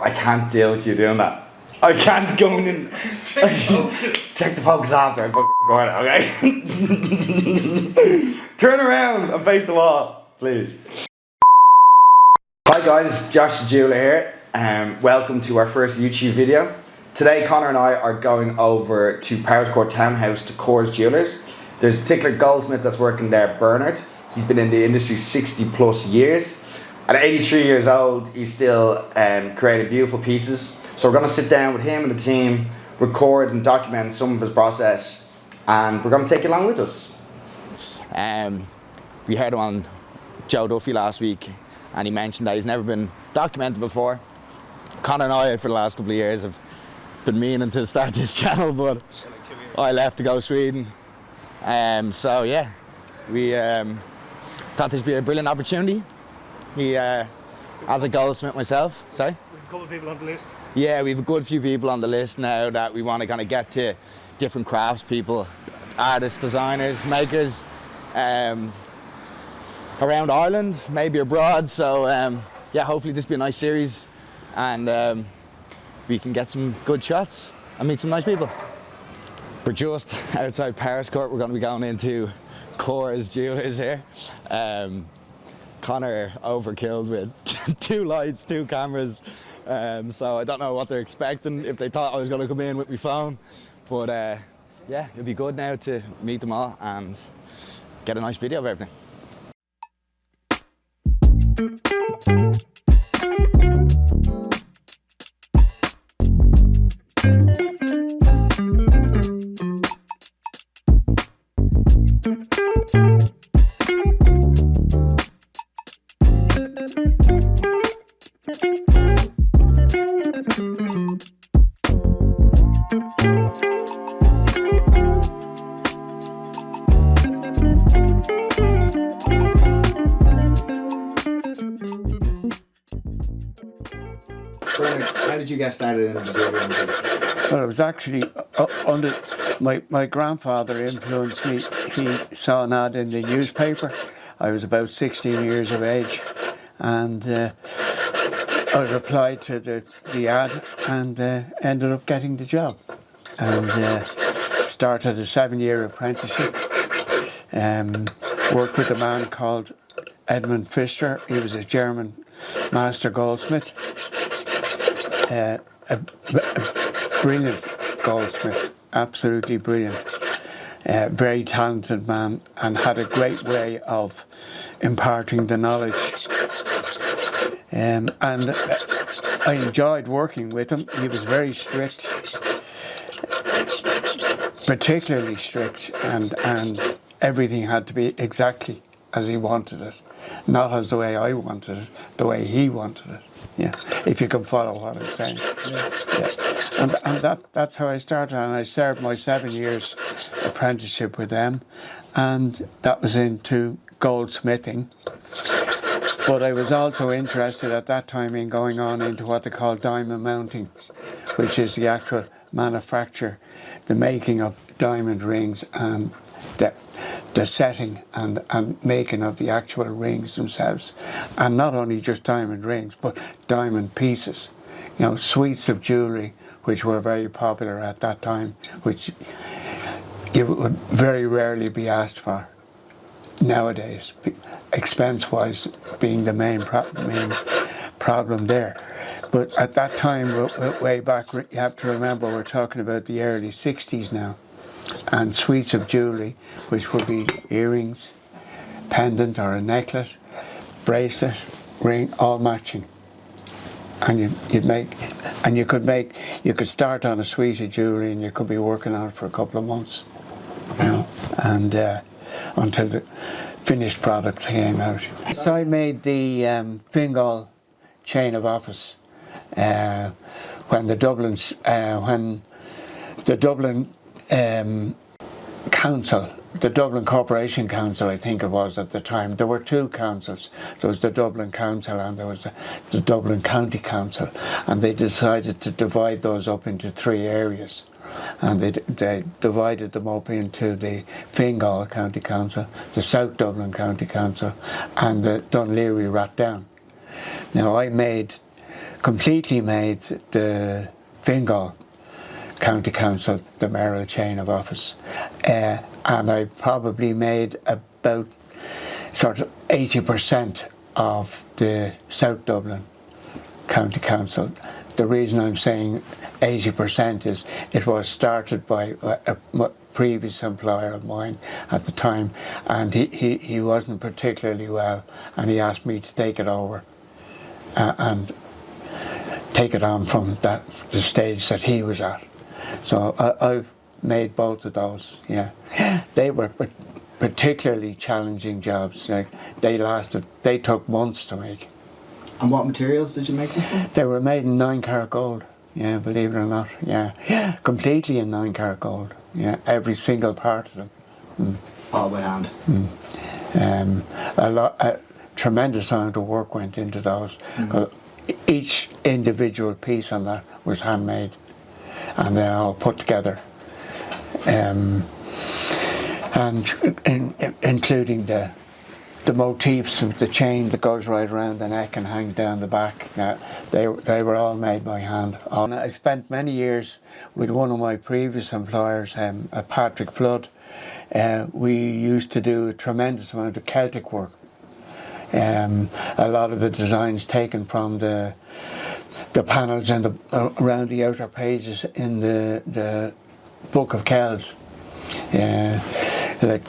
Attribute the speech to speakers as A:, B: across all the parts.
A: I can't deal with you doing that. I can't go in. Check the focus after I fucking record it, okay? Turn around and face the wall, please. Hi guys, Josh the Jeweller here. Welcome to our first YouTube video. Today Connor and I are going over to Powerscourt Townhouse to Corr's Jewellers. There's a particular goldsmith that's working there, Bernard. He's been in the industry 60 plus years. At 83 years old, he's still creating beautiful pieces. So we're going to sit down with him and the team, record and document some of his process, and we're going to take you along with us.
B: We heard him on Joe Duffy last week, and he mentioned that he's never been documented before. Connor and I, for the last couple of years, have been meaning to start this channel, but I left to go to Sweden. So yeah, we thought this would be a brilliant opportunity. As a goldsmith myself, sorry?
C: We've a couple of people on the list.
B: Yeah, we have a good few people on the list now that we want to kind of get to different craftspeople, artists, designers, makers, around Ireland, maybe abroad. So yeah, hopefully this will be a nice series, and we can get some good shots and meet some nice people. We're just outside Powerscourt. We're going to be going into Corr's Jewellers here. Connor overkilled with 2 lights, 2 cameras, so I don't know what they're expecting, if they thought I was going to come in with my phone, but yeah, it'll be good now to meet them all and get a nice video of everything. How did you get started in the jewellery?
D: Well, it was actually under my grandfather influenced me. He saw an ad in the newspaper. I was about 16 years of age, and I replied to the ad and ended up getting the job, and started a 7-year apprenticeship. Worked with a man called Edmund Pfister. He was a German Master Goldsmith. A brilliant goldsmith, absolutely brilliant, very talented man, and had a great way of imparting the knowledge. And I enjoyed working with him. He was very strict, particularly strict, and everything had to be exactly as he wanted it, not as the way I wanted it, the way he wanted it. Yeah, if you can follow what I'm saying. Yeah. And that's how I started, and I served my 7 years apprenticeship with them, and that was into goldsmithing. But I was also interested at that time in going on into what they call diamond mounting, which is the actual manufacture, the making of diamond rings, and the setting and making of the actual rings themselves. And not only just diamond rings, but diamond pieces. You know, suites of jewellery, which were very popular at that time, which you would very rarely be asked for nowadays, expense-wise being the main problem there. But at that time, way back, you have to remember we're talking about the early 60s now. And suites of jewellery, which would be earrings, pendant or a necklet, bracelet, ring, all matching. And you could start on a suite of jewellery, and you could be working on it for a couple of months, you know, and until the finished product came out. So I made the Fingal chain of office when the Dublin Council, the Dublin Corporation Council, I think it was at the time. There were 2 councils. There was the Dublin Council and there was the Dublin County Council, and they decided to divide those up into 3 areas. And they divided them up into the Fingal County Council, the South Dublin County Council, and the Dunleary Rathdown. Now I made completely made the Fingal County Council the mayoral chain of office, and I probably made about sort of 80% of the South Dublin County Council. The reason I'm saying 80% is it was started by a previous employer of mine at the time, and he wasn't particularly well, and he asked me to take it over and take it on from the stage that he was at. So I've made both of those, yeah. They were particularly challenging jobs. Like they took months to make.
A: And what materials did you make them from?
D: They were made in 9-carat gold, yeah, believe it or not, yeah. Completely in 9-carat gold, yeah, every single part of them.
A: All by hand.
D: A tremendous amount of work went into those. Each individual piece on that was handmade, and then all put together. And including the motifs of the chain that goes right around the neck and hangs down the back. They were all made by hand. And I spent many years with one of my previous employers, Patrick Flood. We used to do a tremendous amount of Celtic work. A lot of the designs taken from the panels and around the outer pages in the Book of Kells. Like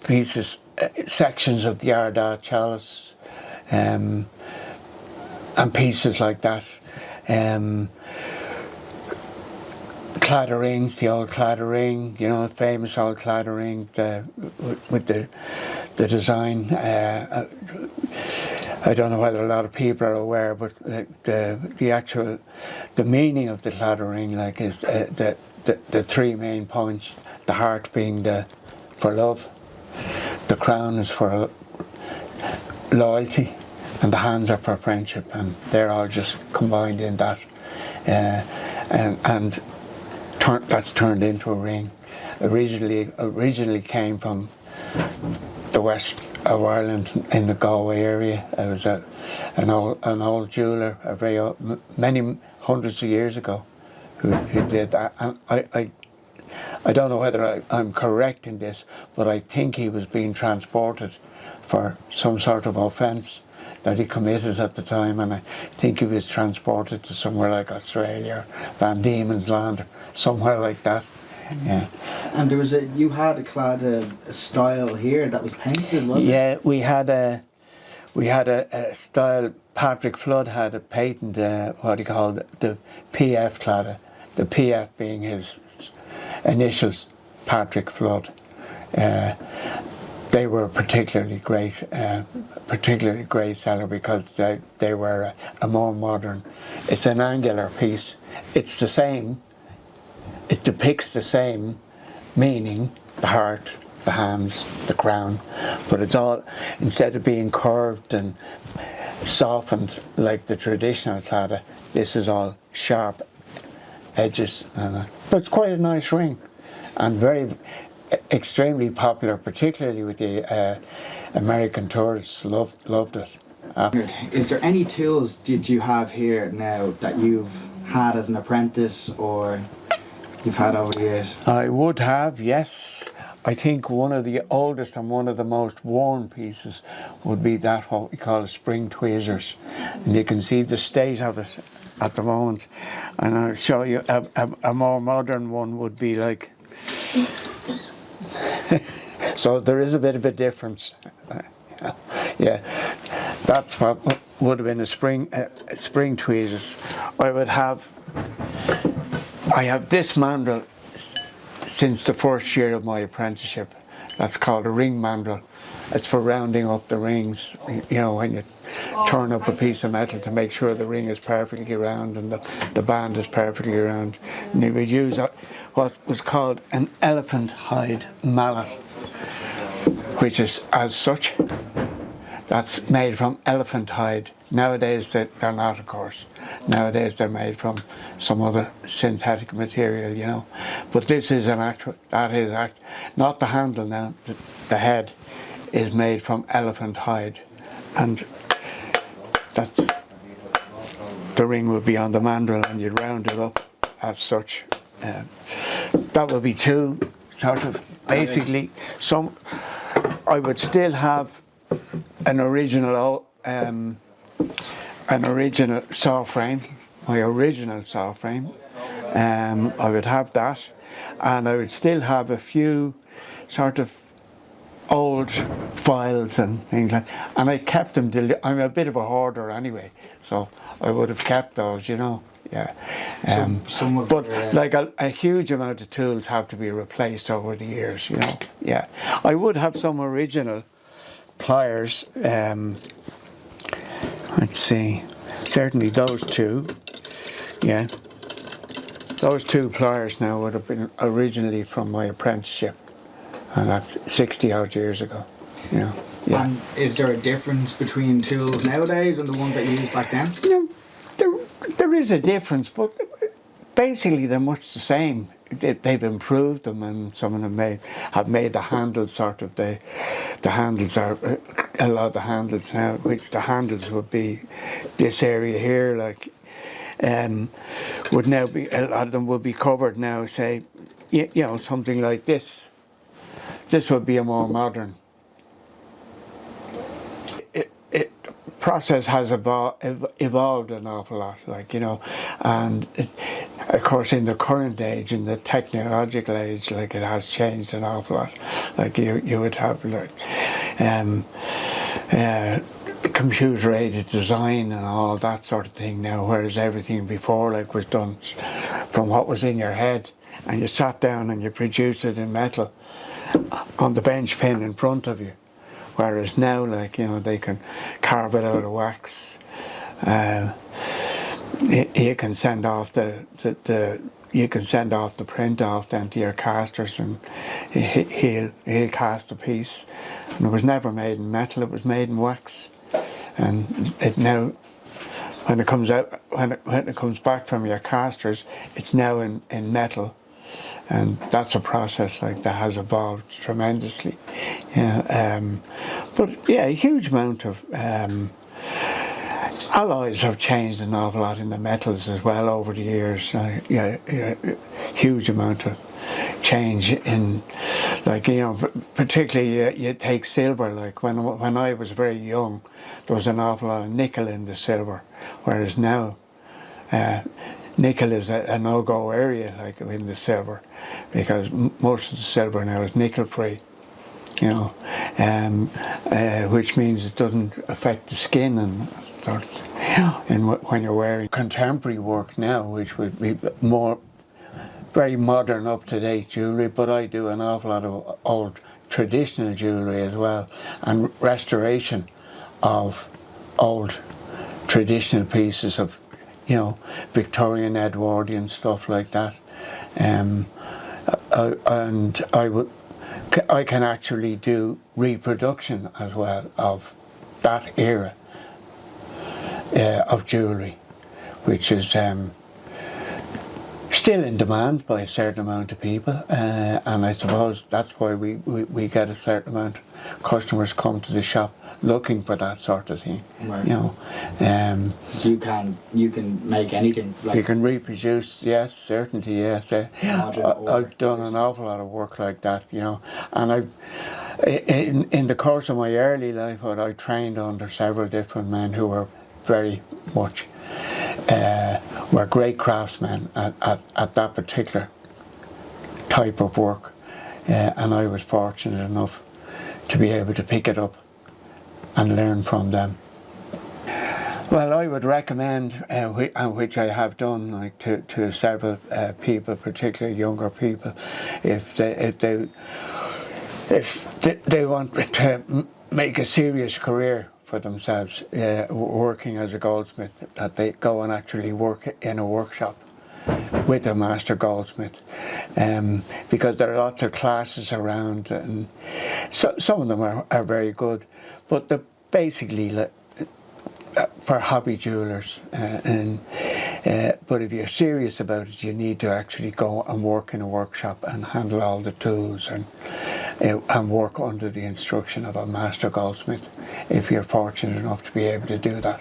D: pieces, sections of the Ardagh Chalice, and pieces like that. Cladderings, the old claddering, you know, famous old claddering, with the design. I don't know whether a lot of people are aware, but the meaning of the claddering, like, is the three main points. The heart being for love, the crown is for loyalty, and the hands are for friendship, and they're all just combined in that, and that's turned into a ring. Originally came from the west of Ireland in the Galway area. It was an old jeweller, many hundreds of years ago, who did that. And I don't know whether I'm correct in this, but I think he was being transported for some sort of offence that he committed at the time, and I think he was transported to somewhere like Australia, Van Diemen's Land, somewhere like that. Yeah.
A: And you had a style here that was painted, wasn't it?
D: Yeah, we had a style. Patrick Flood had a patent, what he called the PF cladder. The PF being his initials, Patrick Flood. They were particularly great seller because they were a more modern. It's an angular piece. It's the same. It depicts the same meaning, the heart, the hands, the crown, but it's all, instead of being curved and softened like the traditional cladder, this is all sharp edges. But it's quite a nice ring, and extremely popular, particularly with the American tourists. Loved it.
A: Is there any tools did you have here now that you've had as an apprentice or you've had over the years?
D: I would have, yes. I think one of the oldest and one of the most worn pieces would be that, what we call spring tweezers. And you can see the state of it at the moment. And I'll show you a more modern one would be like... So there is a bit of a difference. Yeah, that's what would have been a spring tweezers. I have this mandrel since the first year of my apprenticeship. That's called a ring mandrel. It's for rounding up the rings. You know, when you turn up a piece of metal to make sure the ring is perfectly round and the band is perfectly round. And you would use what was called an elephant hide mallet, which is as such. That's made from elephant hide. Nowadays they're not, of course. Nowadays they're made from some other synthetic material, you know. But this is not the handle now. The head is made from elephant hide, and the ring would be on the mandrel and you'd round it up as such. That would be two sort of basically some. I would still have an original saw frame, my original saw frame. I would have that, and I would still have a few sort of old files and things like. And I kept them. I'm a bit of a hoarder anyway, so I would have kept those, you know. Yeah.
A: Some of
D: but like a huge amount of tools have to be replaced over the years, you know. Yeah. I would have some original pliers. Let's see. Certainly those two. Yeah. Those two pliers now would have been originally from my apprenticeship, and that's 60 odd years ago. You know. Yeah.
C: And is there a difference between tools nowadays and the ones that you used back then?
D: No, there is a difference, but basically they're much the same. They've improved them, and some of them have made the handles sort of the handles are a lot of the handles now. Which the handles would be this area here, like would now be a lot of them would be covered now. Say, you know, something like this. This would be a more modern. Process has evolved an awful lot, like, you know, and of course in the current age, in the technological age, like, it has changed an awful lot. Like you would have like computer aided design and all that sort of thing now, whereas everything before like was done from what was in your head, and you sat down and you produced it in metal on the bench pin in front of you. Whereas now, like, you know, they can carve it out of wax. You can send off the print off then to your casters, and he'll cast a piece. And it was never made in metal; it was made in wax. And it now, when it comes out, when it comes back from your casters, it's now in metal. And that's a process like that has evolved tremendously. Yeah, but yeah, a huge amount of alloys have changed an awful lot in the metals as well over the years. Huge amount of change in, like, you know, particularly you take silver. Like when I was very young, there was an awful lot of nickel in the silver, whereas now. Nickel is a no-go area, like in the silver, because most of the silver now is nickel-free, you know, which means it doesn't affect the skin and sort of, and when you're wearing contemporary work now, which would be more very modern, up-to-date jewellery, but I do an awful lot of old traditional jewellery as well, and restoration of old traditional pieces of, you know, Victorian, Edwardian stuff like that, and I can actually do reproduction as well of that era of jewellery, which is still in demand by a certain amount of people, and I suppose that's why we get a certain amount of customers come to the shop looking for that sort of thing. Right. You know,
C: so you can make anything. Like,
D: you can reproduce, yes, certainly, yes. I've done an awful lot of work like that, you know, and in the course of my early life, I trained under several different men who were very much were great craftsmen at that particular type of work, and I was fortunate enough to be able to pick it up and learn from them. Well, I would recommend, and which I have done, like to several people, particularly younger people, if they want to make a serious career for themselves, working as a goldsmith, that they go and actually work in a workshop with a Master Goldsmith, because there are lots of classes around, and some of them are very good, but they're basically for hobby jewelers, but if you're serious about it, you need to actually go and work in a workshop and handle all the tools and work under the instruction of a Master Goldsmith, if you're fortunate enough to be able to do that.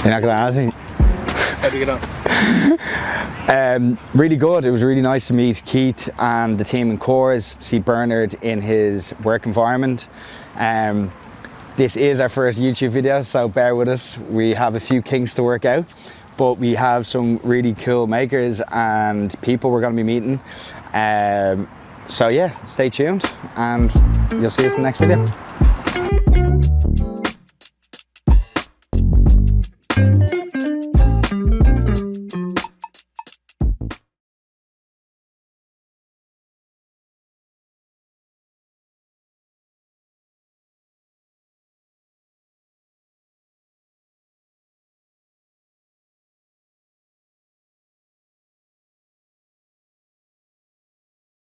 B: You're not gonna ask me?
E: How do you get on?
B: Really good. It was really nice to meet Keith and the team in Corr, see Bernard in his work environment. This is our first YouTube video, so bear with us. We have a few kinks to work out, but we have some really cool makers and people we're going to be meeting. So yeah, stay tuned and you'll see us in the next video.